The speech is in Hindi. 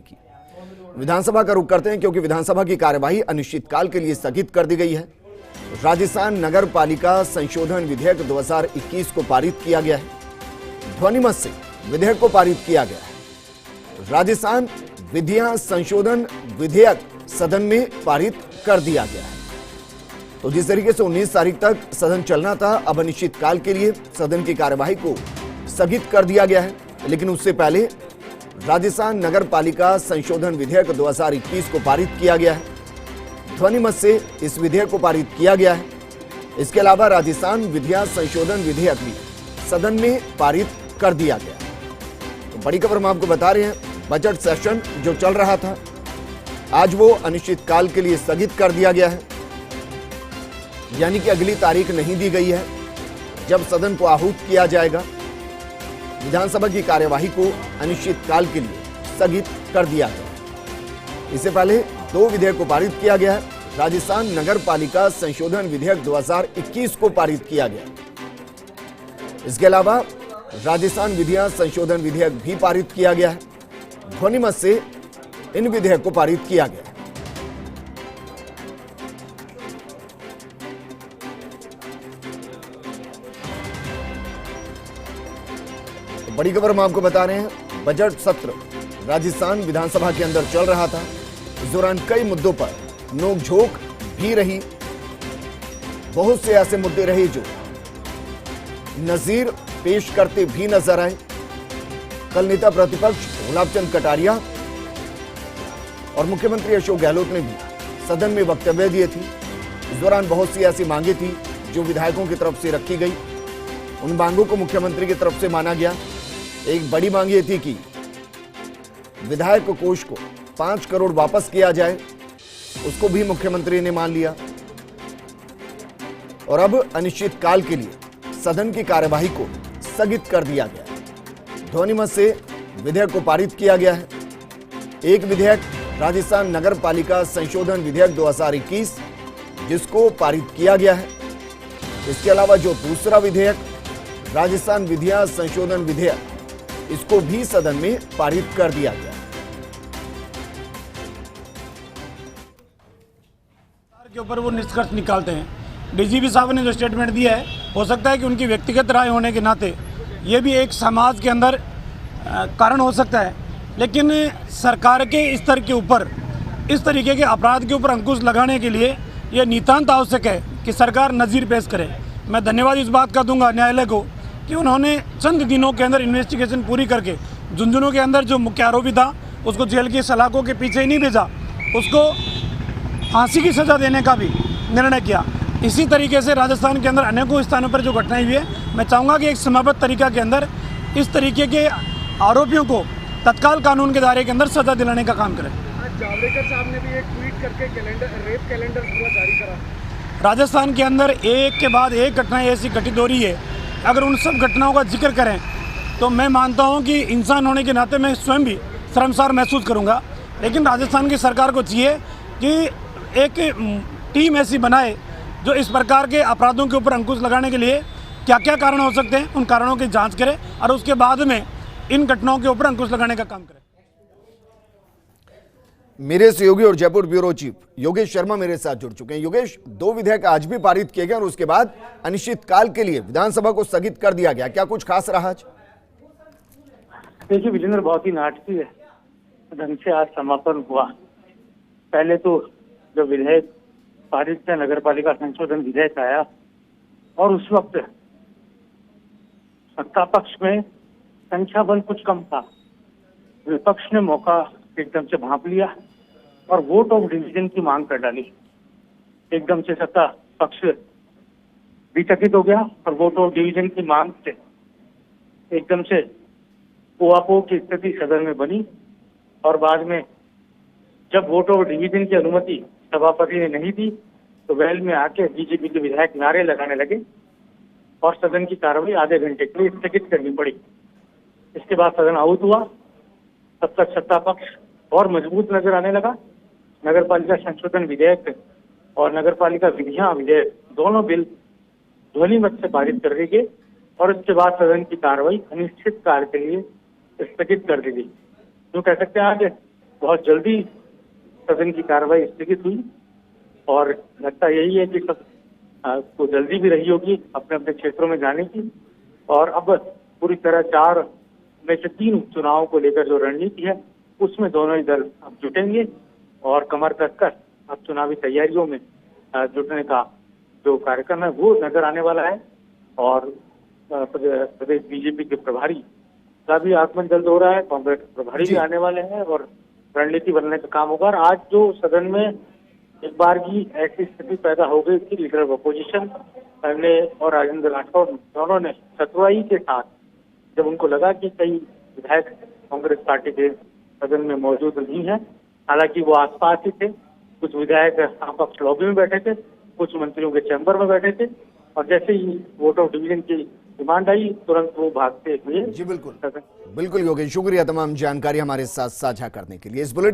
की। विधानसभा का रुख करते हैं क्योंकि विधानसभा की कार्यवाही अनिश्चितकाल के लिए स्थगित कर दी गई है। राजस्थान नगर पालिका संशोधन विधेयक 2021 को पारित किया गया है। ध्वनिमत से विधेयक को पारित किया गया है। राजस्थान विधियां संशोधन विधेयक सदन में पारित कर दिया गया है। तो जिस तरीके से 19 तारीख तक सदन चलना था, अब अनिश्चितकाल के लिए सदन की कार्यवाही को स्थगित कर दिया गया है। लेकिन उससे पहले राजस्थान नगर पालिका संशोधन विधेयक 2021 को पारित किया गया है। ध्वनिमत से इस विधेयक को पारित किया गया है। इसके अलावा राजस्थान विधियां संशोधन विधेयक भी सदन में पारित कर दिया गया है। तो बड़ी खबर हम आपको बता रहे हैं, बजट सेशन जो चल रहा था आज वो अनिश्चितकाल के लिए स्थगित कर दिया गया है। यानी कि अगली तारीख नहीं दी गई है जब सदन को आहूत किया जाएगा। विधानसभा की कार्यवाही को अनिश्चितकाल के लिए स्थगित कर दिया गया। इससे पहले 2 विधेयक को पारित किया गया है। राजस्थान नगर पालिका संशोधन विधेयक 2021 को पारित किया गया। इसके अलावा राजस्थान विधियां संशोधन विधेयक भी पारित किया गया है। ध्वनिमत से इन विधेयक को पारित किया गया। बड़ी खबर हम आपको बता रहे हैं, बजट सत्र राजस्थान विधानसभा के अंदर चल रहा था। इस दौरान कई मुद्दों पर नोकझोंक भी रही। बहुत से ऐसे मुद्दे रहे जो नजीर पेश करते भी नजर आए। कल नेता प्रतिपक्ष गुलाब चंद कटारिया और मुख्यमंत्री अशोक गहलोत ने भी सदन में वक्तव्य दिए थे। इस दौरान बहुत सी ऐसी मांगे थी जो विधायकों की तरफ से रखी गई। उन मांगों को मुख्यमंत्री की तरफ से माना गया। एक बड़ी मांग ये थी कि विधायक कोष को 5 करोड़ वापस किया जाए, उसको भी मुख्यमंत्री ने मान लिया। और अब अनिश्चितकाल के लिए सदन की कार्यवाही को स्थगित कर दिया गया। ध्वनिमत से विधेयक को पारित किया गया है। एक विधेयक राजस्थान नगर पालिका संशोधन विधेयक 2021 जिसको पारित किया गया है। इसके अलावा जो दूसरा विधेयक राजस्थान विधियां संशोधन विधेयक, इसको भी सदन में पारित कर दिया गया। के ऊपर वो निष्कर्ष निकालते हैं। डीजीपी साहब ने जो स्टेटमेंट दिया है, हो सकता है कि उनकी व्यक्तिगत राय होने के नाते ये भी एक समाज के अंदर कारण हो सकता है। लेकिन सरकार के स्तर के ऊपर इस तरीके के अपराध के ऊपर अंकुश लगाने के लिए ये नितांत आवश्यक है कि सरकार नज़ीर पेश करे। मैं धन्यवाद इस बात का दूंगा न्यायालय को कि उन्होंने चंद दिनों के अंदर इन्वेस्टिगेशन पूरी करके झुंझुनू के अंदर जो मुख्य आरोपी था उसको जेल की सलाखों के पीछे ही नहीं भेजा, उसको फांसी की सज़ा देने का भी निर्णय किया। इसी तरीके से राजस्थान के अंदर अनेकों स्थानों पर जो घटनाएं हुई है, मैं चाहूँगा कि एक समयबद्ध तरीका के अंदर इस तरीके के आरोपियों को तत्काल कानून के दायरे के अंदर सजा दिलाने का काम करें। जावड़ेकर साहब ने भी एक ट्वीट करके रेप कैलेंडर पूरा जारी करा। राजस्थान के अंदर एक के बाद एक घटनाएं ऐसी घटित हो रही है, अगर उन सब घटनाओं का जिक्र करें तो मैं मानता हूं कि इंसान होने के नाते मैं स्वयं भी शर्मसार महसूस करूंगा। लेकिन राजस्थान की सरकार को चाहिए कि एक टीम ऐसी बनाए जो इस प्रकार के अपराधों के ऊपर अंकुश लगाने के लिए क्या क्या कारण हो सकते हैं, उन कारणों की जांच करे और उसके बाद में इन घटनाओं के ऊपर अंकुश लगाने का काम करे। मेरे सहयोगी और जयपुर ब्यूरो चीफ योगेश शर्मा मेरे साथ जुड़ चुके हैं। योगेश, 2 विधेयक आज भी पारित किए गए और उसके बाद अनिश्चितकाल के लिए विधानसभा को स्थगित कर दिया गया, क्या कुछ खास रहा आज? देखिए विजेंद्र, बहुत ही नाटकीय ढंग से आज समापन हुआ। पहले तो जो विधेयक पारित किया, नगर पालिका संशोधन विधेयक आया और उस वक्त सत्ता पक्ष में संख्या बल कुछ कम था। विपक्ष ने मौका एकदम से भांप लिया और वोट ऑफ डिवीजन की मांग कर डाली। एकदम से सत्ता पक्ष विचकित हो गया और वोट ऑफ डिवीजन की मांग से एकदम से उहापोह की स्थिति सदन में बनी। और बाद में जब वोट ऑफ डिवीजन की अनुमति सभापति ने नहीं दी तो वेल में आके बीजेपी के विधायक नारे लगाने लगे और सदन की कार्रवाई आधे घंटे के लिए स्थगित करनी पड़ी। इसके बाद सदन आहूत हुआ। तब तक सत्ता पक्ष और मजबूत नजर आने लगा। नगर पालिका संशोधन विधेयक और नगर पालिका विधियां विधेयक दोनों बिल ध्वनि मत से पारित कर दी गई और उसके बाद सदन की कार्रवाई अनिश्चित काल के लिए स्थगित कर दी गई। जो कह सकते हैं आज बहुत जल्दी सदन की कार्रवाई स्थगित हुई और लगता यही है कि सब को जल्दी भी रही होगी अपने अपने क्षेत्रों में जाने की। और अब पूरी तरह 4 में से 3 उपचुनावों को लेकर जो रणनीति है उसमें दोनों ही दल अब जुटेंगे और कमर कसकर अब चुनावी तैयारियों में जुटने का जो कार्यक्रम है वो नजर आने वाला है। और प्रदेश बीजेपी के प्रभारी का भी आगमन जल्द हो रहा है, कांग्रेस प्रभारी भी आने वाले हैं और रणनीति बनने का काम होगा। और आज जो सदन में एक बार की ऐसी स्थिति पैदा हो गई थी, लीडर ऑफ अपोजिशन ने और राजेंद्र राठौर दोनों ने चतुराई के साथ जब उनको लगा कि कई विधायक कांग्रेस पार्टी के सदन में मौजूद नहीं है, हालांकि वो आसपास ही थे, कुछ विधायक आपस लॉबी में बैठे थे, कुछ मंत्रियों के चैम्बर में बैठे थे, और जैसे ही वोट ऑफ डिवीजन की डिमांड आई तुरंत वो भागते हुए जी बिल्कुल बिल्कुल योगेश, शुक्रिया तमाम जानकारी हमारे साथ साझा करने के लिए। इस बुलेटिन